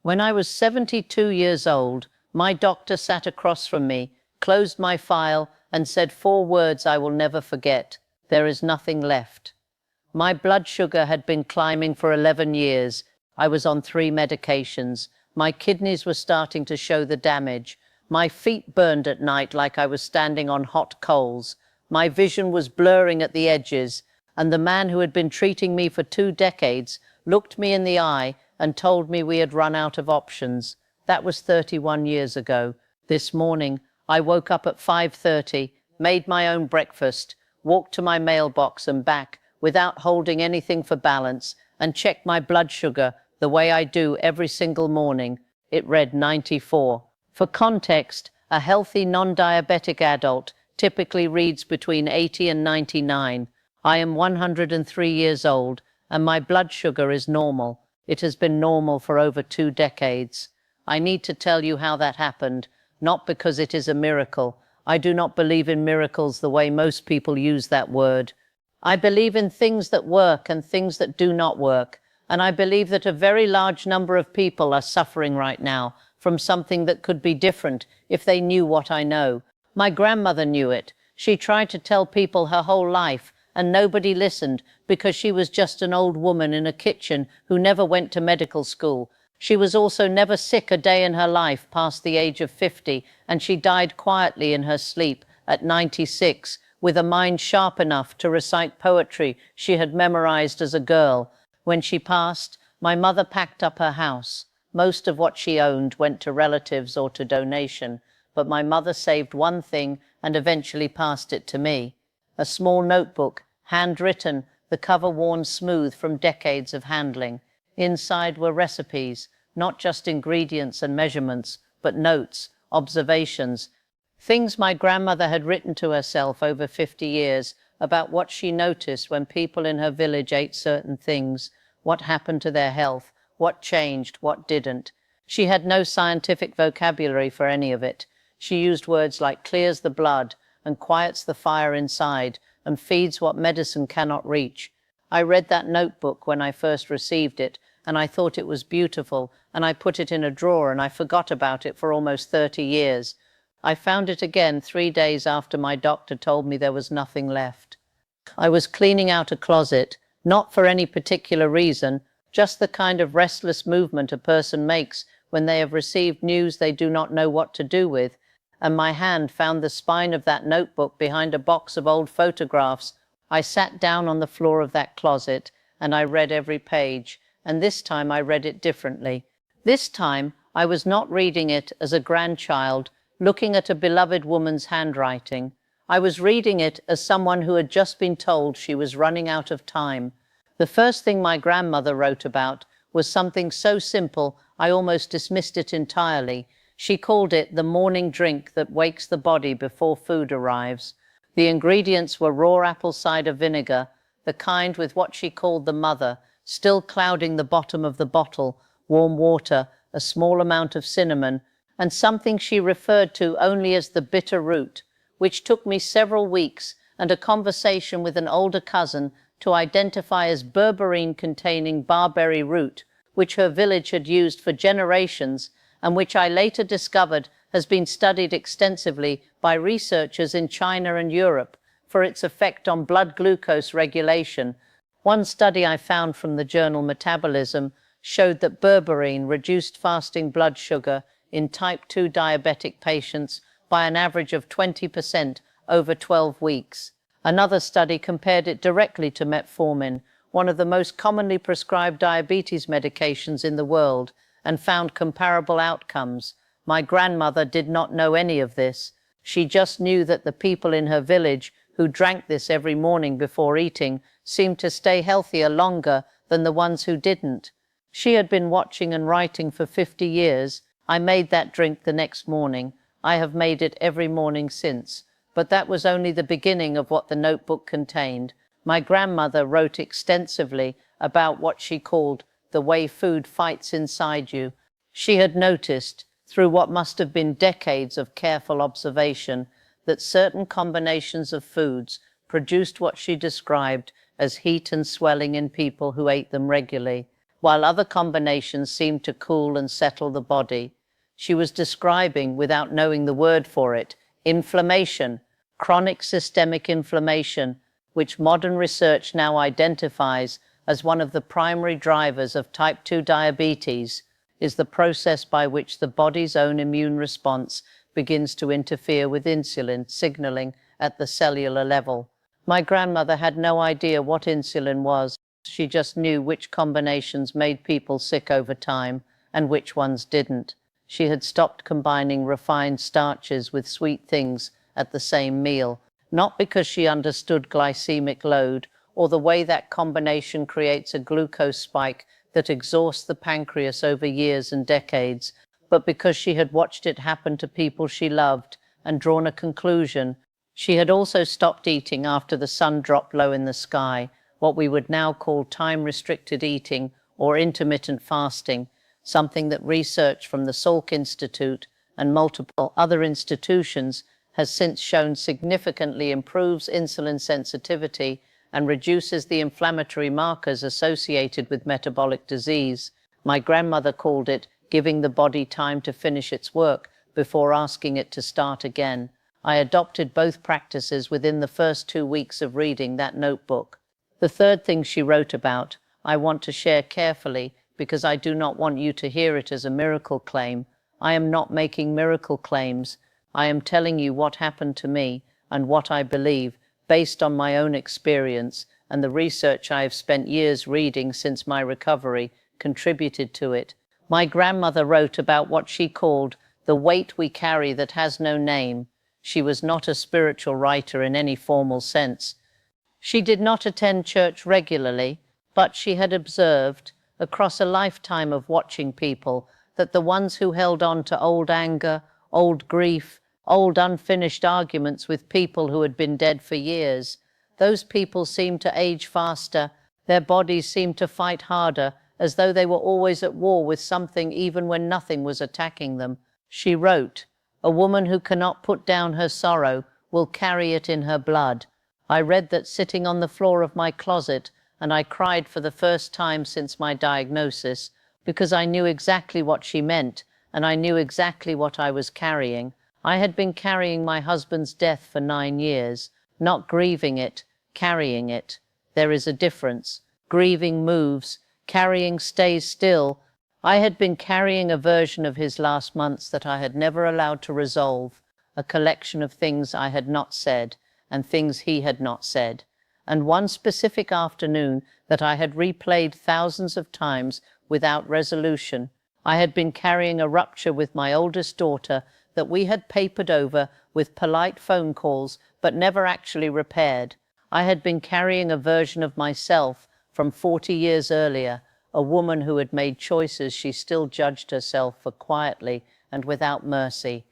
When I was 72 years old, my doctor sat across from me, closed my file, and said 4 words I will never forget: "There is nothing left." My blood sugar had been climbing for 11 years. I was on 3 medications. My kidneys were starting to show the damage. My feet burned at night like I was standing on hot coals. My vision was blurring at the edges, and the man who had been treating me for 2 decades looked me in the eye and told me we had run out of options. That was 31 years ago. This morning, I woke up at 5:30, made my own breakfast, walked to my mailbox and back without holding anything for balance, and checked my blood sugar the way I do every single morning. It read 94. For context, a healthy non-diabetic adult typically reads between 80 and 99. I am 103 years old, and my blood sugar is normal. It has been normal for over 2 decades. I need to tell you how that happened, not because it is a miracle. I do not believe in miracles the way most people use that word. I believe in things that work and things that do not work, and I believe that a very large number of people are suffering right now from something that could be different if they knew what I know. My grandmother knew it. She tried to tell people her whole life, and nobody listened because she was just an old woman in a kitchen who never went to medical school. She was also never sick a day in her life past the age of 50, and she died quietly in her sleep at 96, with a mind sharp enough to recite poetry she had memorized as a girl. When she passed, my mother packed up her house. Most of what she owned went to relatives or to donation, but my mother saved one thing and eventually passed it to me. A small notebook, handwritten, the cover worn smooth from decades of handling. Inside were recipes, not just ingredients and measurements, but notes, observations, things my grandmother had written to herself over 50 years about what she noticed when people in her village ate certain things, what happened to their health, what changed, what didn't. She had no scientific vocabulary for any of it. She used words like clears the blood and quiets the fire inside and feeds what medicine cannot reach. I read that notebook when I first received it, and I thought it was beautiful, and I put it in a drawer and I forgot about it for almost 30 years. I found it again 3 days after my doctor told me there was nothing left. I was cleaning out a closet, not for any particular reason, just the kind of restless movement a person makes when they have received news they do not know what to do with, and my hand found the spine of that notebook behind a box of old photographs. I sat down on the floor of that closet, and I read every page, and this time I read it differently. This time I was not reading it as a grandchild looking at a beloved woman's handwriting. I was reading it as someone who had just been told she was running out of time. The first thing my grandmother wrote about was something so simple I almost dismissed it entirely. She called it the morning drink that wakes the body before food arrives. The ingredients were raw apple cider vinegar, the kind with what she called the mother, still clouding the bottom of the bottle, warm water, a small amount of cinnamon, and something she referred to only as the bitter root, which took me several weeks and a conversation with an older cousin to identify as berberine containing barberry root, which her village had used for generations and which I later discovered has been studied extensively by researchers in China and Europe for its effect on blood glucose regulation. One study I found from the journal Metabolism showed that berberine reduced fasting blood sugar in type 2 diabetic patients by an average of 20% over 12 weeks. Another study compared it directly to metformin, one of the most commonly prescribed diabetes medications in the world, and found comparable outcomes. My grandmother did not know any of this. She just knew that the people in her village who drank this every morning before eating seemed to stay healthier longer than the ones who didn't. She had been watching and writing for 50 years. I made that drink the next morning. I have made it every morning since. But that was only the beginning of what the notebook contained. My grandmother wrote extensively about what she called the way food fights inside you. She had noticed, through what must have been decades of careful observation, that certain combinations of foods produced what she described as heat and swelling in people who ate them regularly. while other combinations seemed to cool and settle the body. She was describing, without knowing the word for it, inflammation, chronic systemic inflammation, which modern research now identifies as one of the primary drivers of type 2 diabetes, is the process by which the body's own immune response begins to interfere with insulin signaling at the cellular level. My grandmother had no idea what insulin was. She just knew which combinations made people sick over time and which ones didn't. She had stopped combining refined starches with sweet things at the same meal, not because she understood glycemic load or the way that combination creates a glucose spike that exhausts the pancreas over years and decades, but because she had watched it happen to people she loved and drawn a conclusion. She had also stopped eating after the sun dropped low in the sky, what we would now call time-restricted eating or intermittent fasting, something that research from the Salk Institute and multiple other institutions has since shown significantly improves insulin sensitivity and reduces the inflammatory markers associated with metabolic disease. My grandmother called it giving the body time to finish its work before asking it to start again. I adopted both practices within the first 2 weeks of reading that notebook. The third thing she wrote about, I want to share carefully because I do not want you to hear it as a miracle claim. I am not making miracle claims. I am telling you what happened to me and what I believe based on my own experience, and the research I have spent years reading since my recovery contributed to it. My grandmother wrote about what she called the weight we carry that has no name. She was not a spiritual writer in any formal sense. She did not attend church regularly, but she had observed, across a lifetime of watching people, that the ones who held on to old anger, old grief, old unfinished arguments with people who had been dead for years, those people seemed to age faster, their bodies seemed to fight harder, as though they were always at war with something even when nothing was attacking them. She wrote, "A woman who cannot put down her sorrow will carry it in her blood." I read that sitting on the floor of my closet, and I cried for the first time since my diagnosis, because I knew exactly what she meant, and I knew exactly what I was carrying. I had been carrying my husband's death for 9 years, not grieving it, carrying it. There is a difference. Grieving moves, carrying stays still. I had been carrying a version of his last months that I had never allowed to resolve, a collection of things I had not said, and things he had not said. And one specific afternoon that I had replayed thousands of times without resolution, I had been carrying a rupture with my oldest daughter that we had papered over with polite phone calls but never actually repaired. I had been carrying a version of myself from 40 years earlier, a woman who had made choices she still judged herself for quietly and without mercy.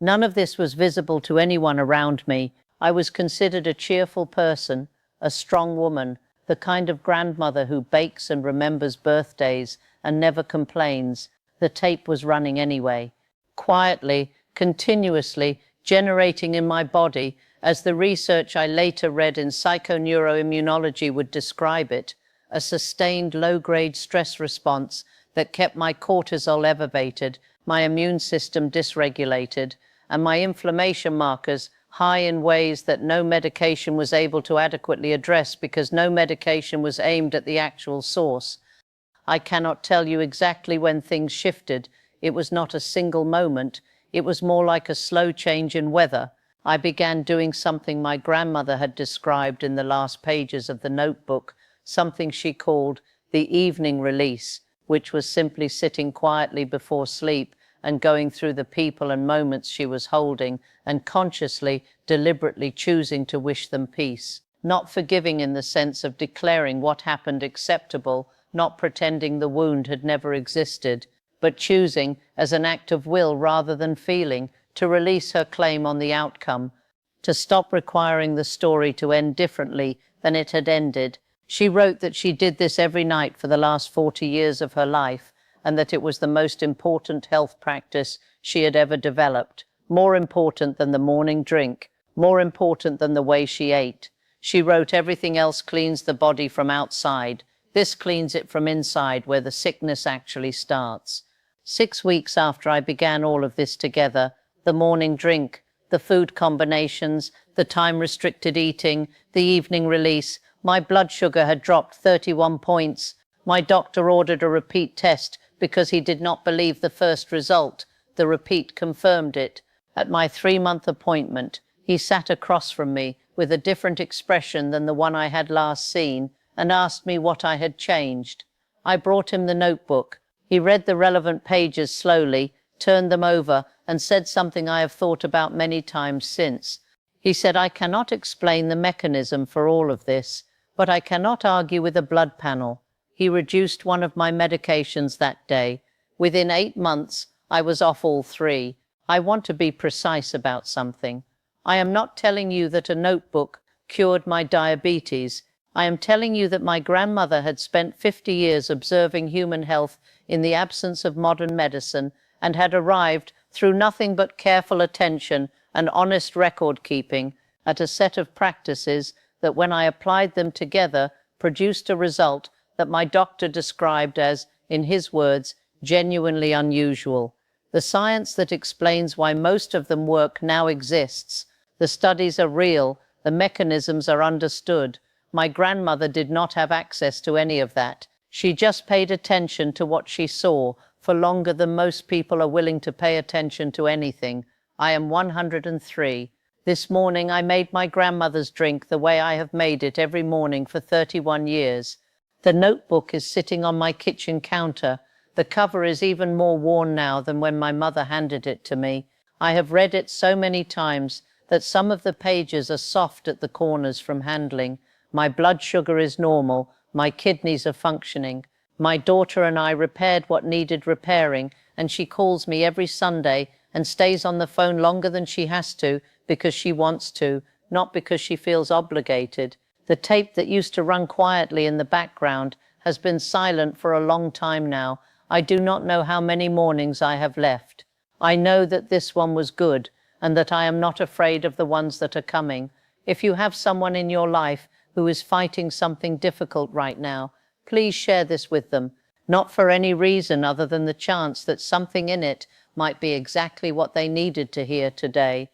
None of this was visible to anyone around me. I was considered a cheerful person, a strong woman, the kind of grandmother who bakes and remembers birthdays and never complains. The tape was running anyway, quietly, continuously, generating in my body, as the research I later read in psychoneuroimmunology would describe it, a sustained low-grade stress response that kept my cortisol elevated, my immune system dysregulated, and my inflammation markers high in ways that no medication was able to adequately address because no medication was aimed at the actual source. I cannot tell you exactly when things shifted. It was not a single moment. It was more like a slow change in weather. I began doing something my grandmother had described in the last pages of the notebook, something she called the evening release, which was simply sitting quietly before sleep and going through the people and moments she was holding and consciously, deliberately choosing to wish them peace. Not forgiving in the sense of declaring what happened acceptable, not pretending the wound had never existed, but choosing, as an act of will rather than feeling, to release her claim on the outcome, to stop requiring the story to end differently than it had ended. She wrote that she did this every night for the last 40 years of her life, and that it was the most important health practice she had ever developed, more important than the morning drink, more important than the way she ate. She wrote, everything else cleans the body from outside. This cleans it from inside where the sickness actually starts. 6 weeks after I began all of this together, the morning drink, the food combinations, the time-restricted eating, the evening release, my blood sugar had dropped 31 points. My doctor ordered a repeat test because he did not believe the first result. The repeat confirmed it. At my 3-month appointment, he sat across from me with a different expression than the one I had last seen and asked me what I had changed. I brought him the notebook. He read the relevant pages slowly, turned them over, and said something I have thought about many times since. He said, "I cannot explain the mechanism for all of this, but I cannot argue with a blood panel." He reduced one of my medications that day. Within 8 months, I was off all 3. I want to be precise about something. I am not telling you that a notebook cured my diabetes. I am telling you that my grandmother had spent 50 years observing human health in the absence of modern medicine and had arrived, through nothing but careful attention and honest record-keeping, at a set of practices that, when I applied them together, produced a result that my doctor described as, in his words, genuinely unusual. The science that explains why most of them work now exists. The studies are real, the mechanisms are understood. My grandmother did not have access to any of that. She just paid attention to what she saw for longer than most people are willing to pay attention to anything. I am 103. This morning I made my grandmother's drink the way I have made it every morning for 31 years. The notebook is sitting on my kitchen counter. The cover is even more worn now than when my mother handed it to me. I have read it so many times that some of the pages are soft at the corners from handling. My blood sugar is normal. My kidneys are functioning. My daughter and I repaired what needed repairing, and she calls me every Sunday and stays on the phone longer than she has to because she wants to, not because she feels obligated. The tape that used to run quietly in the background has been silent for a long time now. I do not know how many mornings I have left. I know that this one was good, and that I am not afraid of the ones that are coming. If you have someone in your life who is fighting something difficult right now, please share this with them, not for any reason other than the chance that something in it might be exactly what they needed to hear today.